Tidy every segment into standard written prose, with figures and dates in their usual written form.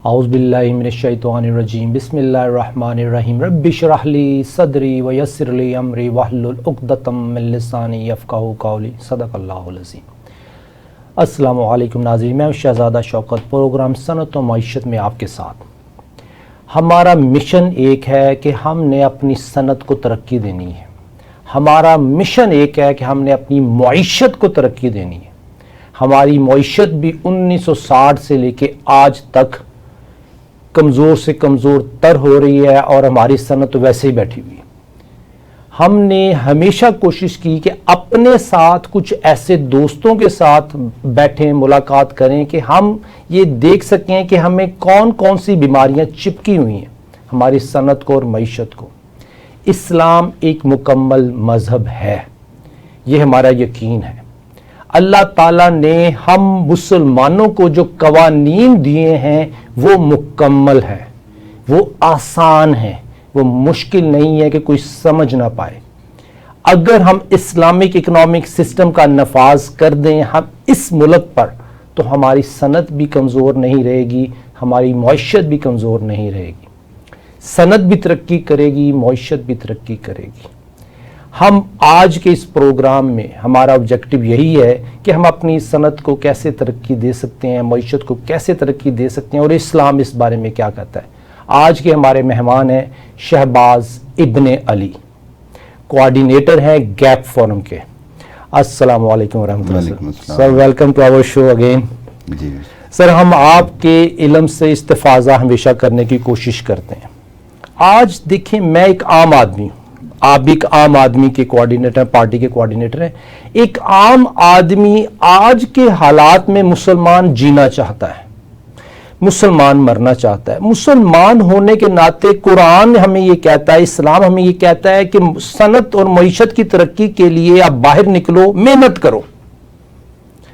اعوذ باللہ من الشیطان الرجیم بسم اللہ الرحمن الرحیم رب اشرح لی صدری ویسر لی امری واحلل عقدۃ من لسانی یفقہوا قولی صدق اللہ العظیم۔ السلام علیکم ناظرین، میں شہزادہ شوکت پروگرام صنعت و معیشت میں آپ کے ساتھ۔ ہمارا مشن ایک ہے کہ ہم نے اپنی صنعت کو ترقی دینی ہے، ہمارا مشن ایک ہے کہ ہم نے اپنی معیشت کو ترقی دینی ہے۔ ہماری معیشت بھی 1960 سے لے کے آج تک کمزور سے کمزور تر ہو رہی ہے اور ہماری صنعت ویسے ہی بیٹھی ہوئی ہے۔ ہم نے ہمیشہ کوشش کی کہ اپنے ساتھ کچھ ایسے دوستوں کے ساتھ بیٹھیں، ملاقات کریں کہ ہم یہ دیکھ سکیں کہ ہمیں کون کون سی بیماریاں چپکی ہوئی ہیں ہماری صنعت کو اور معیشت کو۔ اسلام ایک مکمل مذہب ہے، یہ ہمارا یقین ہے۔ اللہ تعالیٰ نے ہم مسلمانوں کو جو قوانین دیے ہیں وہ مکمل ہے، وہ آسان ہے، وہ مشکل نہیں ہے کہ کوئی سمجھ نہ پائے۔ اگر ہم اسلامک اکنامک سسٹم کا نفاذ کر دیں ہم اس ملک پر، تو ہماری صنعت بھی کمزور نہیں رہے گی، ہماری معیشت بھی کمزور نہیں رہے گی۔ صنعت بھی ترقی کرے گی، معیشت بھی ترقی کرے گی۔ ہم آج کے اس پروگرام میں ہمارا آبجیکٹو یہی ہے کہ ہم اپنی صنعت کو کیسے ترقی دے سکتے ہیں، معیشت کو کیسے ترقی دے سکتے ہیں، اور اسلام اس بارے میں کیا کہتا ہے۔ آج کے ہمارے مہمان ہیں شہباز ابن علی، کوآرڈینیٹر ہیں گیپ فورم کے۔ السلام علیکم ورحمۃ اللہ sir, welcome to our show again. جی سر، ہم آپ کے علم سے استفاضہ ہمیشہ کرنے کی کوشش کرتے ہیں۔ آج دیکھیں، میں ایک عام آدمی ہوں، آپ بھی ایک عام آدمی کے کوآرڈینیٹر، پارٹی کے کوآرڈینیٹر ہیں۔ ایک عام آدمی آج کے حالات میں مسلمان جینا چاہتا ہے، مسلمان مرنا چاہتا ہے۔ مسلمان ہونے کے ناطے قرآن ہمیں یہ کہتا ہے، اسلام ہمیں یہ کہتا ہے کہ صنعت اور معیشت کی ترقی کے لیے آپ باہر نکلو، محنت کرو۔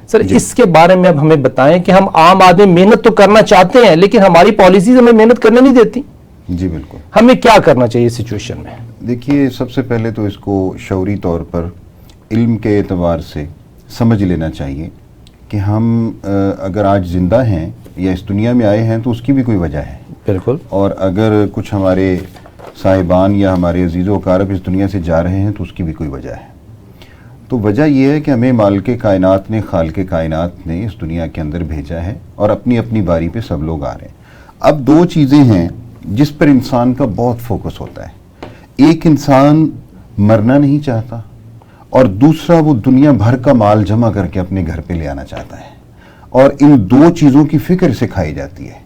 سر اس کے بارے میں اب ہمیں بتائیں کہ ہم عام آدمی محنت تو کرنا چاہتے ہیں لیکن ہماری پالیسیز ہمیں محنت کرنے نہیں دیتی۔ جی بالکل، ہمیں کیا کرنا چاہیے اس سچویشن میں؟ دیکھیے، سب سے پہلے تو اس کو شعوری طور پر علم کے اعتبار سے سمجھ لینا چاہیے کہ ہم اگر آج زندہ ہیں یا اس دنیا میں آئے ہیں تو اس کی بھی کوئی وجہ ہے۔ بالکل۔ اور اگر کچھ ہمارے صاحبان یا ہمارے عزیز و اقارب اس دنیا سے جا رہے ہیں تو اس کی بھی کوئی وجہ ہے۔ تو وجہ یہ ہے کہ ہمیں مالک کائنات نے، خالق کائنات نے اس دنیا کے اندر بھیجا ہے اور اپنی اپنی باری پہ سب لوگ آ رہے ہیں۔ اب دو چیزیں ہیں جس پر انسان کا بہت فوکس ہوتا ہے۔ ایک انسان مرنا نہیں چاہتا اور دوسرا وہ دنیا بھر کا مال جمع کر کے اپنے گھر پہ لے آنا چاہتا ہے، اور ان دو چیزوں کی فکر سکھائی جاتی ہے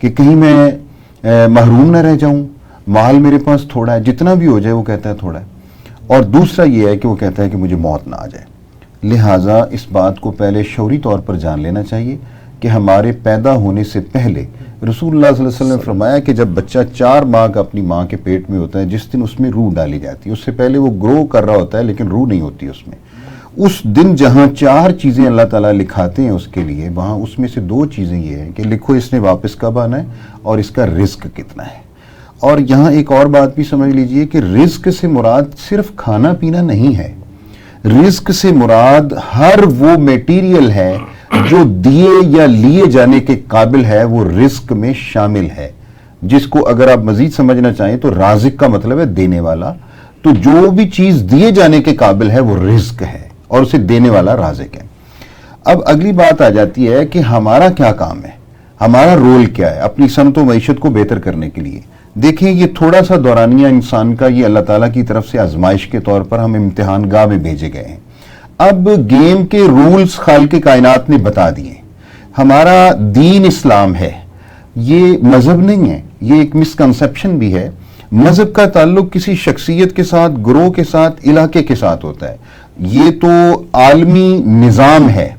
کہ کہیں میں محروم نہ رہ جاؤں، مال میرے پاس تھوڑا ہے، جتنا بھی ہو جائے وہ کہتا ہے تھوڑا ہے، اور دوسرا یہ ہے کہ وہ کہتا ہے کہ مجھے موت نہ آ جائے۔ لہٰذا اس بات کو پہلے شعوری طور پر جان لینا چاہیے کہ ہمارے پیدا ہونے سے پہلے رسول اللہ صلی اللہ علیہ وسلم نے فرمایا کہ جب بچہ 4 ماہ کا اپنی ماں کے پیٹ میں ہوتا ہے، جس دن اس میں روح ڈالی جاتی ہے، اس سے پہلے وہ گرو کر رہا ہوتا ہے لیکن روح نہیں ہوتی اس میں، اس دن جہاں 4 چیزیں اللہ تعالیٰ لکھاتے ہیں اس کے لیے، وہاں اس میں سے 2 چیزیں یہ ہیں کہ لکھو اس نے واپس کب آنا ہے اور اس کا رزق کتنا ہے۔ اور یہاں ایک اور بات بھی سمجھ لیجئے کہ رزق سے مراد صرف کھانا پینا نہیں ہے، رزق سے مراد ہر وہ میٹیریل ہے جو دیے یا لیے جانے کے قابل ہے، وہ رزق میں شامل ہے، جس کو اگر آپ مزید سمجھنا چاہیں تو رازق کا مطلب ہے دینے والا۔ تو جو بھی چیز دیے جانے کے قابل ہے وہ رزق ہے اور اسے دینے والا رازق ہے۔ اب اگلی بات آ جاتی ہے کہ ہمارا کیا کام ہے، ہمارا رول کیا ہے اپنی صنعت و معیشت کو بہتر کرنے کے لیے۔ دیکھیں، یہ تھوڑا سا دورانیہ انسان کا، یہ اللہ تعالیٰ کی طرف سے آزمائش کے طور پر ہم امتحان گاہ میں بھیجے گئے ہیں۔ اب گیم کے رولز خالق کائنات نے بتا دیے۔ ہمارا دین اسلام ہے، یہ مذہب نہیں ہے، یہ ایک مسکنسیپشن بھی ہے۔ مذہب کا تعلق کسی شخصیت کے ساتھ، گروہ کے ساتھ، علاقے کے ساتھ ہوتا ہے، یہ تو عالمی نظام ہے۔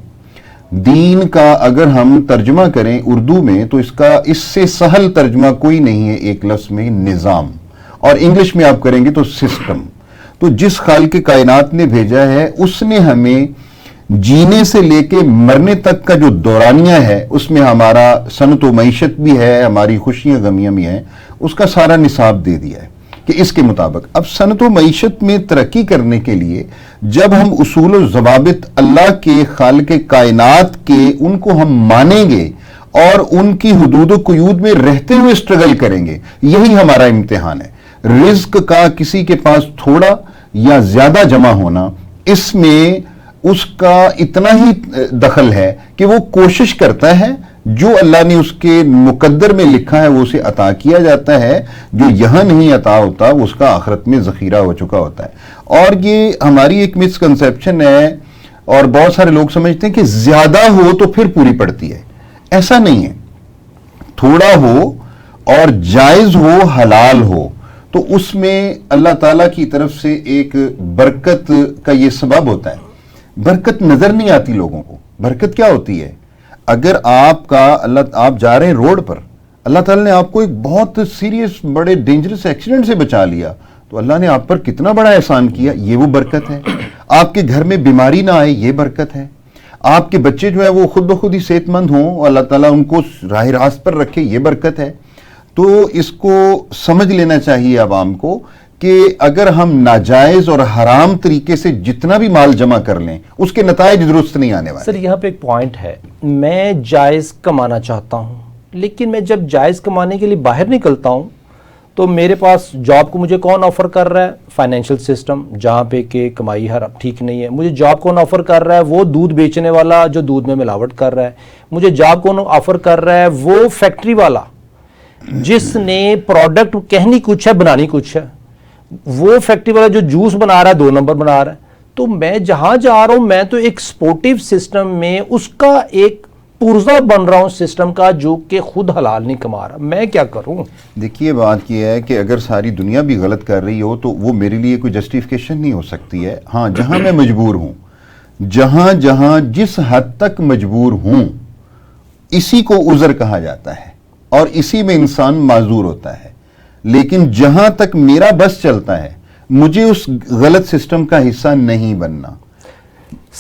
دین کا اگر ہم ترجمہ کریں اردو میں تو اس سے سہل ترجمہ کوئی نہیں ہے ایک لفظ میں، نظام، اور انگلش میں آپ کریں گے تو سسٹم۔ تو جس خالق کائنات نے بھیجا ہے اس نے ہمیں جینے سے لے کے مرنے تک کا جو دورانیہ ہے اس میں ہمارا صنعت و معیشت بھی ہے، ہماری خوشیاں غمیاں بھی ہیں، اس کا سارا نصاب دے دیا ہے کہ اس کے مطابق اب صنعت و معیشت میں ترقی کرنے کے لیے جب ہم اصول و ضوابط اللہ کے، خالق کائنات کے، ان کو ہم مانیں گے اور ان کی حدود و قیود میں رہتے ہوئے اسٹرگل کریں گے. یہی ہمارا امتحان ہے. رزق کا کسی کے پاس تھوڑا یا زیادہ جمع ہونا، اس میں اس کا اتنا ہی دخل ہے کہ وہ کوشش کرتا ہے جو اللہ نے اس کے مقدر میں لکھا ہے وہ اسے عطا کیا جاتا ہے، جو یہاں نہیں عطا ہوتا وہ اس کا آخرت میں ذخیرہ ہو چکا ہوتا ہے. اور یہ ہماری ایک مسکنسیپشن ہے، اور بہت سارے لوگ سمجھتے ہیں کہ زیادہ ہو تو پھر پوری پڑتی ہے. ایسا نہیں ہے. تھوڑا ہو اور جائز ہو، حلال ہو، تو اس میں اللہ تعالیٰ کی طرف سے ایک برکت کا یہ سبب ہوتا ہے. برکت نظر نہیں آتی لوگوں کو. برکت کیا ہوتی ہے؟ اگر آپ جا رہے ہیں روڈ پر، اللہ تعالیٰ نے آپ کو ایک بہت سیریس بڑے ڈینجرس ایکسیڈنٹ سے بچا لیا، تو اللہ نے آپ پر کتنا بڑا احسان کیا، یہ وہ برکت ہے. آپ کے گھر میں بیماری نہ آئے، یہ برکت ہے. آپ کے بچے جو ہے وہ خود بخود ہی صحت مند ہوں اور اللہ تعالیٰ ان کو راہ راست پر رکھے، یہ برکت ہے. تو اس کو سمجھ لینا چاہیے عوام کو کہ اگر ہم ناجائز اور حرام طریقے سے جتنا بھی مال جمع کر لیں اس کے نتائج درست نہیں آنے والے. سر یہاں پہ ایک پوائنٹ ہے، میں جائز کمانا چاہتا ہوں، لیکن میں جب جائز کمانے کے لیے باہر نکلتا ہوں تو میرے پاس جاب کو مجھے کون آفر کر رہا ہے؟ فائنینشیل سسٹم، جہاں پہ کہ کمائی ٹھیک نہیں ہے. مجھے جاب کون آفر کر رہا ہے؟ وہ دودھ بیچنے والا جو دودھ میں ملاوٹ کر رہا ہے. مجھے جاب کون آفر کر رہا ہے؟ وہ فیکٹری والا جس نے پروڈکٹ کہنی کچھ ہے بنانی کچھ ہے. وہ فیکٹری والا جو جوس بنا رہا ہے 2 نمبر بنا رہا ہے. تو میں جہاں جا رہا ہوں میں تو ایک سپورٹیو سسٹم میں اس کا ایک پرزہ بن رہا ہوں سسٹم کا، جو کہ خود حلال نہیں کما رہا. میں کیا کروں؟ دیکھیے بات یہ ہے کہ اگر ساری دنیا بھی غلط کر رہی ہو تو وہ میرے لیے کوئی جسٹیفیکیشن نہیں ہو سکتی ہے. ہاں، جہاں میں مجبور ہوں، جہاں جس حد تک مجبور ہوں، اسی کو عذر کہا جاتا ہے اور اسی میں انسان معذور ہوتا ہے. لیکن جہاں تک میرا بس چلتا ہے مجھے اس غلط سسٹم کا حصہ نہیں بننا.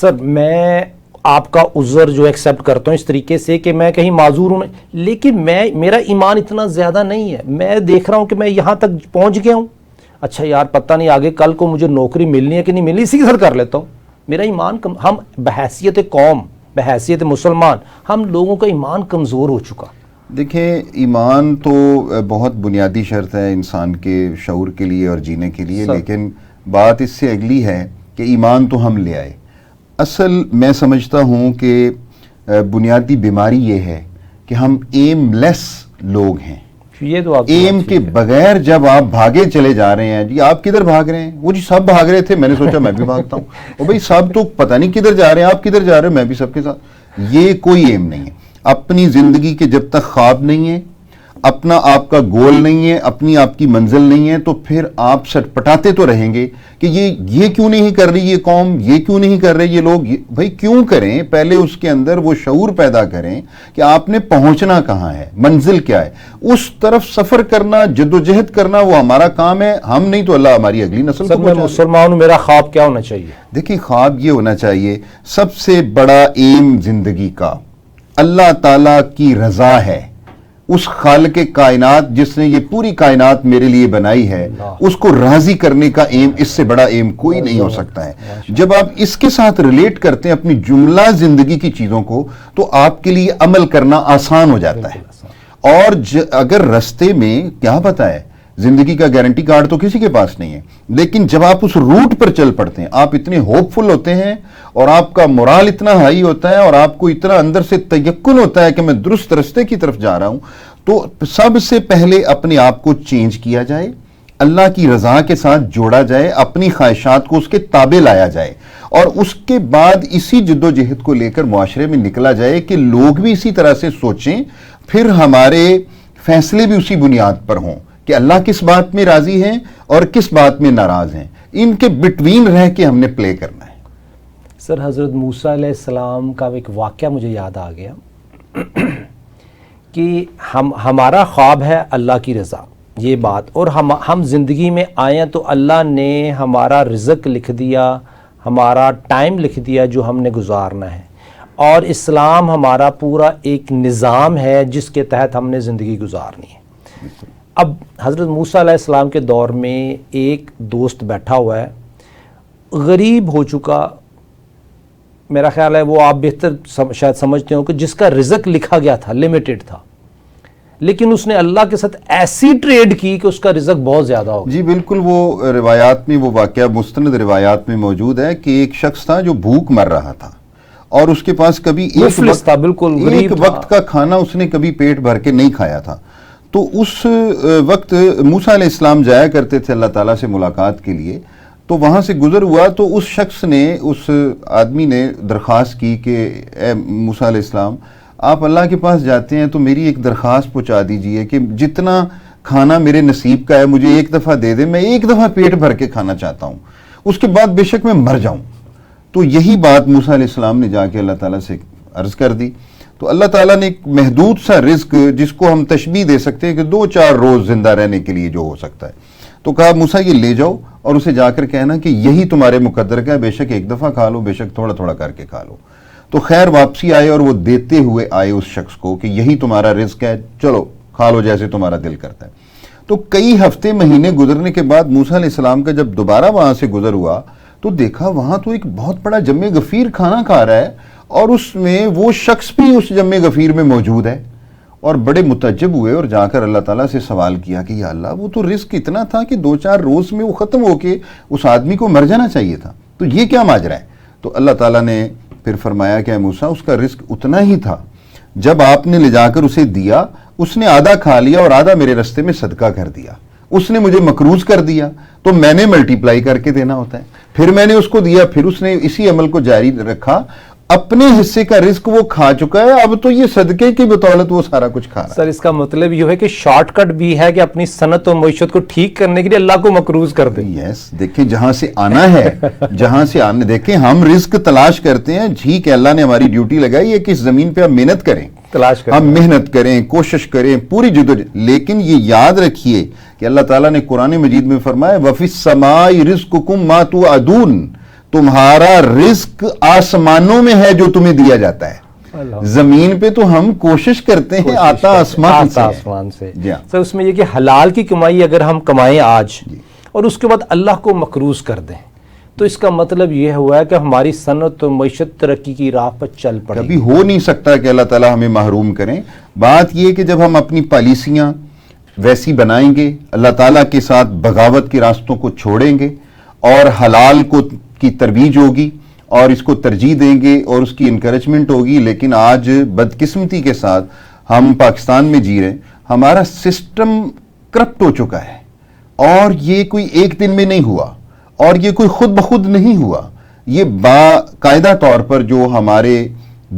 سر میں آپ کا عذر جو ایکسیپٹ کرتا ہوں اس طریقے سے کہ میں کہیں معذور ہوں، لیکن میرا ایمان اتنا زیادہ نہیں ہے. میں دیکھ رہا ہوں کہ میں یہاں تک پہنچ گیا ہوں، اچھا یار پتہ نہیں آگے کل کو مجھے نوکری ملنی ہے کہ نہیں ملنی، اسی کے ساتھ کر لیتا ہوں. میرا ایمان ہم بحیثیت قوم، بحیثیت مسلمان، ہم لوگوں کا ایمان کمزور ہو چکا. دیکھیں، ایمان تو بہت بنیادی شرط ہے انسان کے شعور کے لیے اور جینے کے لیے، لیکن بات اس سے اگلی ہے کہ ایمان تو ہم لے آئے. اصل میں سمجھتا ہوں کہ بنیادی بیماری یہ ہے کہ ہم ایم لیس لوگ ہیں. یہ تو ایم کے بغیر جب آپ بھاگے چلے جا رہے ہیں، جی آپ کدھر بھاگ رہے ہیں؟ وہ جی سب بھاگ رہے تھے، میں نے سوچا میں بھی بھاگتا ہوں. اور بھائی سب تو پتہ نہیں کدھر جا رہے ہیں، آپ کدھر جا رہے ہیں، میں بھی سب کے ساتھ. یہ کوئی ایم نہیں ہے. اپنی زندگی کے جب تک خواب نہیں ہے، اپنا آپ کا گول نہیں ہے، اپنی آپ کی منزل نہیں ہے، تو پھر آپ سٹ پٹاتے تو رہیں گے کہ یہ کیوں نہیں کر رہی یہ قوم، یہ کیوں نہیں کر رہے یہ لوگ. بھائی کیوں کریں؟ پہلے اس کے اندر وہ شعور پیدا کریں کہ آپ نے پہنچنا کہاں ہے، منزل کیا ہے، اس طرف سفر کرنا، جدوجہد کرنا وہ ہمارا کام ہے. ہم نہیں تو اللہ ہماری اگلی نسل کو. میں مسلمان ہوں، میرا خواب کیا ہونا چاہیے؟ دیکھیں، خواب یہ ہونا چاہیے، سب سے بڑا ایم زندگی کا اللہ تعالیٰ کی رضا ہے. اس خالق کائنات جس نے یہ پوری کائنات میرے لیے بنائی ہے، اس کو راضی کرنے کا ایم، اس سے بڑا ایم کوئی نہیں ہو سکتا ہے. جب آپ اس کے ساتھ ریلیٹ کرتے ہیں اپنی جملہ زندگی کی چیزوں کو، تو آپ کے لیے عمل کرنا آسان ہو جاتا ہے. اور اگر رستے میں کیا پتا ہے، زندگی کا گارنٹی کارڈ تو کسی کے پاس نہیں ہے، لیکن جب آپ اس روٹ پر چل پڑتے ہیں، آپ اتنے ہوپ فل ہوتے ہیں اور آپ کا مورال اتنا ہائی ہوتا ہے اور آپ کو اتنا اندر سے تیقن ہوتا ہے کہ میں درست رستے کی طرف جا رہا ہوں، تو سب سے پہلے اپنے آپ کو چینج کیا جائے، اللہ کی رضا کے ساتھ جوڑا جائے، اپنی خواہشات کو اس کے تابع لایا جائے، اور اس کے بعد اسی جدوجہد کو لے کر معاشرے میں نکلا جائے کہ لوگ بھی اسی طرح سے سوچیں. پھر ہمارے فیصلے بھی اسی بنیاد پر ہوں کہ اللہ کس بات میں راضی ہیں اور کس بات میں ناراض ہیں. ان کے بٹوین رہ کے ہم نے پلے کرنا ہے. سر حضرت موسیٰ علیہ السلام کا ایک واقعہ مجھے یاد آ گیا کہ ہمارا خواب ہے اللہ کی رضا، یہ بات، اور ہم زندگی میں آئے ہیں تو اللہ نے ہمارا رزق لکھ دیا، ہمارا ٹائم لکھ دیا جو ہم نے گزارنا ہے، اور اسلام ہمارا پورا ایک نظام ہے جس کے تحت ہم نے زندگی گزارنی ہے. اب حضرت موسیٰ علیہ السلام کے دور میں ایک دوست بیٹھا ہوا ہے، غریب ہو چکا، میرا خیال ہے وہ آپ بہتر شاید سمجھتے ہو کہ جس کا رزق لکھا گیا تھا لمیٹڈ تھا، لیکن اس نے اللہ کے ساتھ ایسی ٹریڈ کی کہ اس کا رزق بہت زیادہ ہو گیا۔ جی بالکل، وہ روایات میں وہ واقعہ مستند روایات میں موجود ہے کہ ایک شخص تھا جو بھوک مر رہا تھا اور اس کے پاس کبھی مفلس تھا، بالکل غریب ایک وقت کا کھانا اس نے کبھی پیٹ بھر کے نہیں کھایا تھا۔ تو اس وقت موسیٰ علیہ السلام جایا کرتے تھے اللہ تعالیٰ سے ملاقات کے لیے، تو وہاں سے گزر ہوا تو اس شخص نے، اس آدمی نے درخواست کی کہ اے موسیٰ علیہ السلام، آپ اللہ کے پاس جاتے ہیں تو میری ایک درخواست پہنچا دیجئے کہ جتنا کھانا میرے نصیب کا ہے مجھے ایک دفعہ دے دے، میں ایک دفعہ پیٹ بھر کے کھانا چاہتا ہوں، اس کے بعد بے شک میں مر جاؤں۔ تو یہی بات موسیٰ علیہ السلام نے جا کے اللہ تعالیٰ سے عرض کر دی، تو اللہ تعالیٰ نے ایک محدود سا رزق جس کو ہم تشبیہ دے سکتے ہیں کہ 2-4 روز زندہ رہنے کے لیے جو ہو سکتا ہے، تو کہا موسیٰ یہ لے جاؤ اور اسے جا کر کہنا کہ یہی تمہارے مقدر کا ہے، بے شک ایک دفعہ کھا لو، بے شک تھوڑا تھوڑا کر کے کھا لو۔ تو خیر واپسی آئے اور وہ دیتے ہوئے آئے اس شخص کو کہ یہی تمہارا رزق ہے، چلو کھا لو جیسے تمہارا دل کرتا ہے۔ تو کئی ہفتے مہینے گزرنے کے بعد موسیٰ علیہ السلام کا جب دوبارہ وہاں سے گزر ہوا تو دیکھا وہاں تو ایک بہت بڑا جم غفیر کھانا کھا رہا ہے اور اس میں وہ شخص بھی اس جم غفیر میں موجود ہے، اور بڑے متعجب ہوئے اور جا کر اللہ تعالیٰ سے سوال کیا کہ یا اللہ، وہ تو رزق اتنا تھا کہ 2-4 روز میں وہ ختم ہو کے اس آدمی کو مر جانا چاہیے تھا، تو یہ کیا ماجرا ہے؟ تو اللہ تعالیٰ نے پھر فرمایا کہ اے موسیٰ، اس کا رزق اتنا ہی تھا، جب آپ نے لے جا کر اسے دیا اس نے آدھا کھا لیا اور آدھا میرے رستے میں صدقہ کر دیا، اس نے مجھے مقروض کر دیا تو میں نے ملٹیپلائی کر کے دینا ہوتا ہے، پھر میں نے اس کو دیا، پھر اس نے اسی عمل کو جاری رکھا، اپنے حصے کا رزق وہ کھا چکا ہے، اب تو یہ صدقے کی بدولت وہ سارا کچھ کھا رہا ہے۔ سر اس کا مطلب یہ ہے کہ شارٹ کٹ بھی ہے کہ اپنی صنعت و معیشت کو ٹھیک کرنے کے لیے اللہ کو مقروض کر دیں۔ یس، دیکھیں جہاں سے آنا ہے، جہاں سے آنا، دیکھیں ہم رزق تلاش کرتے ہیں، ٹھیک ہے اللہ نے ہماری ڈیوٹی لگائی ہے کہ اس زمین پہ ہم محنت کریں، تلاش کریں، ہم محنت کریں، کوشش کریں، پوری جدوجہد، لیکن یہ یاد رکھیے کہ اللہ تعالیٰ نے قرآن مجید میں فرمایا وَفِي السَّمَاءِ رِزْقُكُمْ مَا تُوعَدُونَ، تمہارا رزق آسمانوں میں ہے جو تمہیں دیا جاتا ہے، زمین پہ تو ہم کوشش کرتے ہیں آتا آسمان سے۔ سر اس میں یہ کہ حلال کی کمائی اگر ہم کمائیں آج اور اس کے بعد اللہ کو مقروض کر دیں تو اس کا مطلب یہ ہوا ہے کہ ہماری صنعت و معیشت ترقی کی راہ پر چل پڑے۔ کبھی ہو نہیں سکتا کہ اللہ تعالیٰ ہمیں محروم کریں، بات یہ کہ جب ہم اپنی پالیسیاں ویسی بنائیں گے، اللہ تعالیٰ کے ساتھ بغاوت کے راستوں کو چھوڑیں گے اور حلال کو کی ترویج ہوگی اور اس کو ترجیح دیں گے اور اس کی انکریجمنٹ ہوگی، لیکن آج بدقسمتی کے ساتھ ہم پاکستان میں جی رہے ہیں، ہمارا سسٹم کرپٹ ہو چکا ہے، اور یہ کوئی ایک دن میں نہیں ہوا اور یہ کوئی خود بخود نہیں ہوا، یہ باقاعدہ طور پر جو ہمارے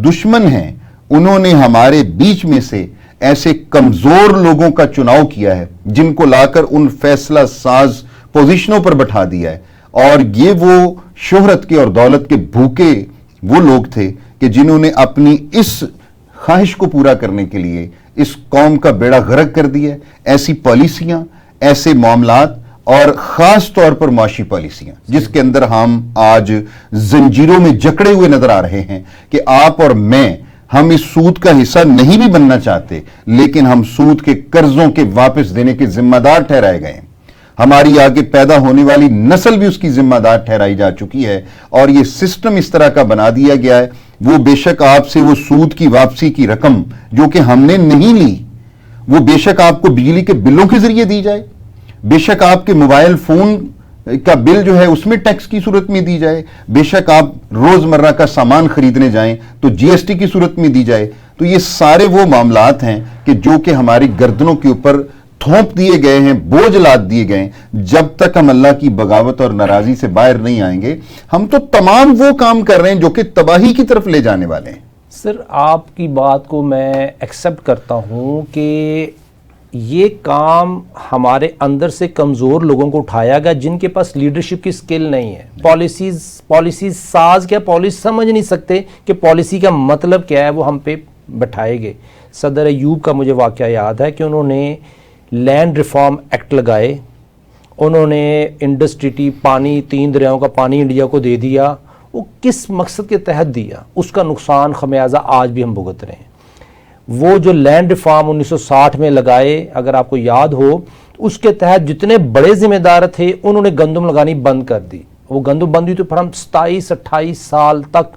دشمن ہیں انہوں نے ہمارے بیچ میں سے ایسے کمزور لوگوں کا چناؤ کیا ہے جن کو لا کر ان فیصلہ ساز پوزیشنوں پر بٹھا دیا ہے، اور یہ وہ شہرت کے اور دولت کے بھوکے وہ لوگ تھے کہ جنہوں نے اپنی اس خواہش کو پورا کرنے کے لیے اس قوم کا بیڑا غرق کر دیا ہے۔ ایسی پالیسیاں، ایسے معاملات اور خاص طور پر معاشی پالیسیاں جس کے اندر ہم آج زنجیروں میں جکڑے ہوئے نظر آ رہے ہیں کہ آپ اور میں، ہم اس سود کا حصہ نہیں بھی بننا چاہتے لیکن ہم سود کے قرضوں کے واپس دینے کے ذمہ دار ٹھہرائے گئے ہیں، ہماری آگے پیدا ہونے والی نسل بھی اس کی ذمہ دار ٹھہرائی جا چکی ہے، اور یہ سسٹم اس طرح کا بنا دیا گیا ہے۔ وہ بے شک آپ سے وہ سود کی واپسی کی رقم جو کہ ہم نے نہیں لی، وہ بے شک آپ کو بجلی کے بلوں کے ذریعے دی جائے، بے شک آپ کے موبائل فون کا بل جو ہے اس میں ٹیکس کی صورت میں دی جائے، بے شک آپ روزمرہ کا سامان خریدنے جائیں تو جی ایس ٹی کی صورت میں دی جائے۔ تو یہ سارے وہ معاملات ہیں کہ جو کہ ہماری گردنوں کے اوپر تھوپ دیے گئے ہیں، بوجھ لاد دیے گئے ہیں۔ جب تک ہم اللہ کی بغاوت اور ناراضی سے باہر نہیں آئیں گے، ہم تو تمام وہ کام کر رہے ہیں جو کہ تباہی کی طرف لے جانے والے ہیں۔ سر آپ کی بات کو میں ایکسیپٹ کرتا ہوں کہ یہ کام ہمارے اندر سے کمزور لوگوں کو اٹھایا گیا جن کے پاس لیڈرشپ کی سکل نہیں ہے، پالیسیز ساز کیا پالیسی سمجھ نہیں سکتے کہ پالیسی کا مطلب کیا ہے، وہ ہم پہ بٹھائے گئے۔ صدر ایوب کا مجھے واقعہ یاد ہے کہ انہوں نے لینڈ ریفارم ایکٹ لگائے، انہوں نے انڈسٹریٹی پانی 3 دریاؤں کا پانی انڈیا کو دے دیا، وہ کس مقصد کے تحت دیا، اس کا نقصان خمیازہ آج بھی ہم بھگت رہے ہیں۔ وہ جو لینڈ ریفارم 1960 میں لگائے، اگر آپ کو یاد ہو، اس کے تحت جتنے بڑے ذمہ دار تھے انہوں نے گندم لگانی بند کر دی، وہ گندم بند ہوئی تو پھر ہم 27-28 سال تک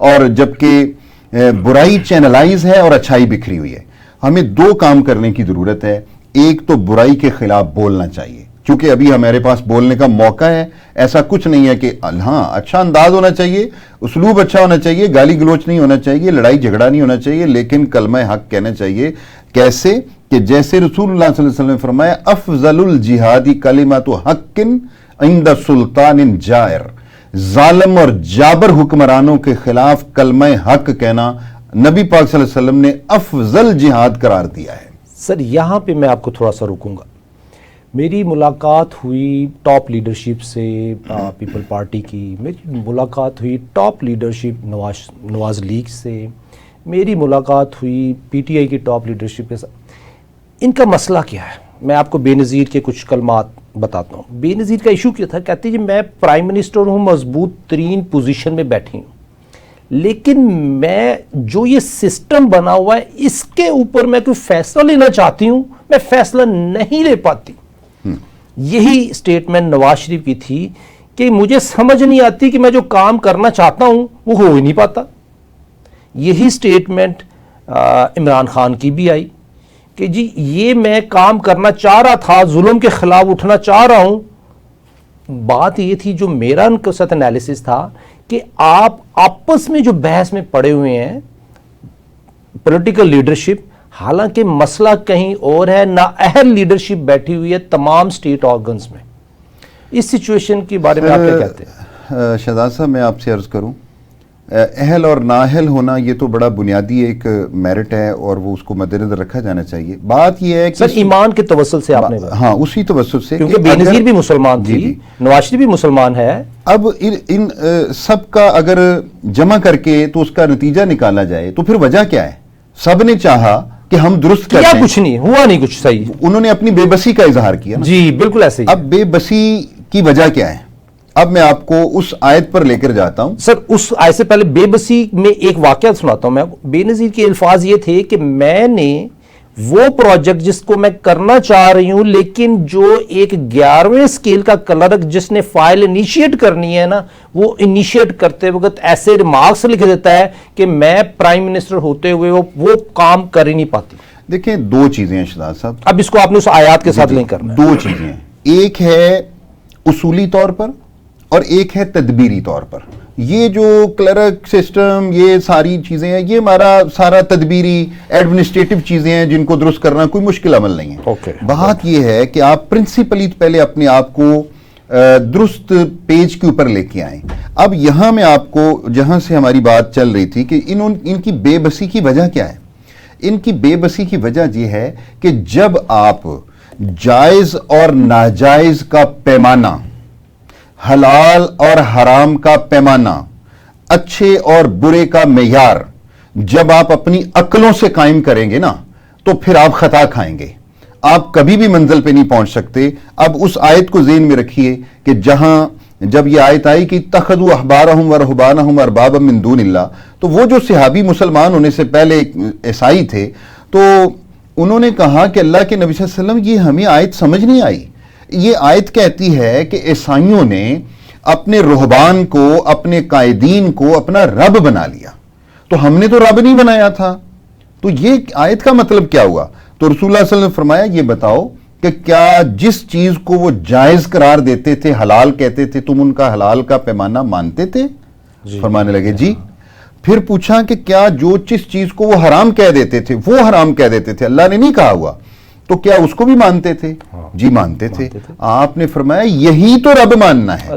اور جبکہ برائی چینلائز ہے اور اچھائی بکھری ہوئی ہے. ہمیں دو کام کرنے کی ضرورت ہے. ایک تو برائی کے خلاف بولنا چاہیے کیونکہ ابھی ہمارے پاس بولنے کا موقع ہے. ایسا کچھ نہیں ہے کہ ہاں اچھا انداز ہونا چاہیے, اسلوب اچھا ہونا چاہیے, گالی گلوچ نہیں ہونا چاہیے, لڑائی جھگڑا نہیں ہونا چاہیے, لیکن کلمہ حق کہنا چاہیے. کیسے کہ جیسے رسول اللہ صلی اللہ علیہ وسلم نے فرمایا افضل الجہادی کلمۃ حق عند سلطان جائر, ظالم اور جابر حکمرانوں کے خلاف کلمہ حق کہنا نبی پاک صلی اللہ علیہ وسلم نے افضل جہاد قرار دیا ہے. سر یہاں پہ میں آپ کو تھوڑا سا روکوں گا. میری ملاقات ہوئی ٹاپ لیڈرشپ سے, پیپل پارٹی کی, میری ملاقات ہوئی ٹاپ لیڈرشپ نواز لیگ سے, میری ملاقات ہوئی پی ٹی آئی کی ٹاپ لیڈرشپ کے ساتھ. ان کا مسئلہ کیا ہے؟ میں آپ کو بے نظیر کے کچھ کلمات بتاتا ہوں. بے نظیر کا ایشو کیا تھا؟ کہتے ہیں میں پرائم منسٹر ہوں, مضبوط ترین پوزیشن میں بیٹھی ہوں, لیکن میں جو یہ سسٹم بنا ہوا ہے اس کے اوپر میں کوئی فیصلہ لینا چاہتی ہوں, میں فیصلہ نہیں لے پاتی. یہی سٹیٹمنٹ نواز شریف کی تھی کہ مجھے سمجھ نہیں آتی کہ میں جو کام کرنا چاہتا ہوں وہ ہو ہی نہیں پاتا. یہی سٹیٹمنٹ عمران خان کی بھی آئی کہ جی یہ میں کام کرنا چاہ رہا تھا, ظلم کے خلاف اٹھنا چاہ رہا ہوں. بات یہ تھی, جو میرا ان کے ساتھ انالیسس تھا کہ آپ آپس میں جو بحث میں پڑے ہوئے ہیں پولیٹیکل لیڈرشپ, حالانکہ مسئلہ کہیں اور ہے, نااہل لیڈرشپ بیٹھی ہوئی ہے تمام سٹیٹ آرگنز میں. اس سچویشن کے بارے میں آپ کیا کہتے ہیں؟ شہزاد صاحب میں آپ سے عرض کروں, اہل اور نااہل ہونا یہ تو بڑا بنیادی ایک میرٹ ہے اور وہ اس کو مد نظر رکھا جانا چاہیے. بات یہ ہے کہ سر ایمان کے توسل سے آپ نے, ہاں اسی توسل سے, کیونکہ بے نظیر بھی مسلمان تھی, نواز شریف بھی مسلمان ہے. اب ان سب کا اگر جمع کر کے تو اس کا نتیجہ نکالا جائے تو پھر وجہ کیا ہے؟ سب نے چاہا کہ ہم درست کریں, کیا کچھ نہیں ہوا, نہیں کچھ صحیح. انہوں نے اپنی بے بسی کا اظہار کیا. جی بالکل ایسے ہی. اب بے بسی کی وجہ کیا ہے؟ اب میں آپ کو اس آیت پر لے کر جاتا ہوں. سر اس آیت سے پہلے بے بسی میں ایک واقعہ سناتا ہوں میں. بے نظیر کے الفاظ یہ تھے کہ میں نے وہ پروجیکٹ جس کو میں کرنا چاہ رہی ہوں, لیکن جو ایک 11ویں اسکیل کا کلرک جس نے فائل انیشیٹ کرنی ہے نا, وہ انیشیٹ کرتے وقت ایسے ریمارکس لکھ دیتا ہے کہ میں پرائم منسٹر ہوتے ہوئے وہ کام کر ہی نہیں پاتی. دیکھیں دو چیزیں ہیں شہزاد صاحب, اب اس کو آپ نے اس آیات کے ساتھ لنک کرنا ہے. دو چیزیں ہیں, ایک ہے اصولی طور پر اور ایک ہے تدبیری طور پر. یہ جو کلرک سسٹم یہ ساری چیزیں ہیں, یہ ہمارا سارا تدبیری ایڈمنسٹریٹو چیزیں ہیں جن کو درست کرنا کوئی مشکل عمل نہیں ہے. بات یہ ہے کہ آپ پرنسپلی پہلے اپنے آپ کو درست پیج کے اوپر لے کے آئیں. اب یہاں میں آپ کو جہاں سے ہماری بات چل رہی تھی کہ ان کی بے بسی کی وجہ کیا ہے؟ ان کی بے بسی کی وجہ یہ ہے کہ جب آپ جائز اور ناجائز کا پیمانہ, حلال اور حرام کا پیمانہ, اچھے اور برے کا معیار جب آپ اپنی عقلوں سے قائم کریں گے نا تو پھر آپ خطا کھائیں گے, آپ کبھی بھی منزل پہ نہیں پہنچ سکتے. اب اس آیت کو ذہن میں رکھیے کہ جب یہ آیت آئی کہ اتخذوا احبارہم ورہبانہم اربابا من دون اللہ, تو وہ جو صحابی مسلمان ہونے سے پہلے عیسائی تھے تو انہوں نے کہا کہ اللہ کے نبی صلی اللہ علیہ وسلم یہ ہمیں آیت سمجھ نہیں آئی. یہ آیت کہتی ہے کہ عیسائیوں نے اپنے رہبان کو, اپنے قائدین کو اپنا رب بنا لیا, تو ہم نے تو رب نہیں بنایا تھا. تو یہ آیت کا مطلب کیا ہوا؟ تو رسول اللہ صلی اللہ علیہ وسلم نے فرمایا یہ بتاؤ کہ کیا جس چیز کو وہ جائز قرار دیتے تھے, حلال کہتے تھے, تم ان کا حلال کا پیمانہ مانتے تھے؟ فرمانے لگے جی. پھر پوچھا کہ کیا جو جس چیز کو وہ حرام کہہ دیتے تھے وہ حرام کہہ دیتے تھے, اللہ نے نہیں کہا ہوا, تو کیا اس کو بھی مانتے تھے؟ جی مانتے تھے. آپ نے فرمایا یہی تو رب ماننا ہے.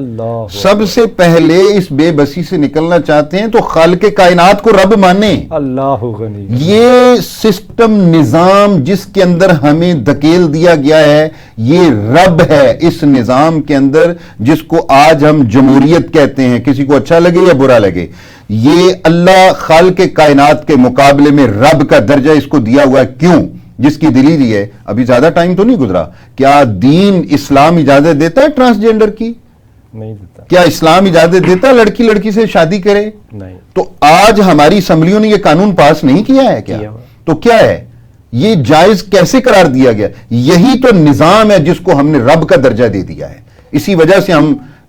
سب سے پہلے اس بے بسی سے نکلنا چاہتے ہیں تو خالق کائنات کو رب مانیں. اللہ غنی. یہ سسٹم نظام جس کے اندر ہمیں دھکیل دیا گیا ہے یہ رب ہے اس نظام کے اندر, جس کو آج ہم جمہوریت کہتے ہیں, کسی کو اچھا لگے یا برا لگے. یہ اللہ خالق کائنات کے مقابلے میں رب کا درجہ اس کو دیا ہوا ہے. کیوں؟ جس کی دلیل یہ ہے, ابھی زیادہ ٹائم تو نہیں گزرا, کیا دین اسلام اجازت دیتا ہے ٹرانسجینڈر کی؟ نہیں دیتا. کیا اسلام اجازت دیتا ہے لڑکی لڑکی سے شادی کرے؟ نہیں. تو آج ہماری اسمبلیوں نے یہ قانون پاس نہیں کیا ہے کیا؟ تو کیا ہے یہ جائز کیسے قرار دیا گیا؟ یہی تو نظام ہے جس کو ہم نے رب کا درجہ دے دیا ہے. اسی وجہ سے ہم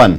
1,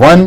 1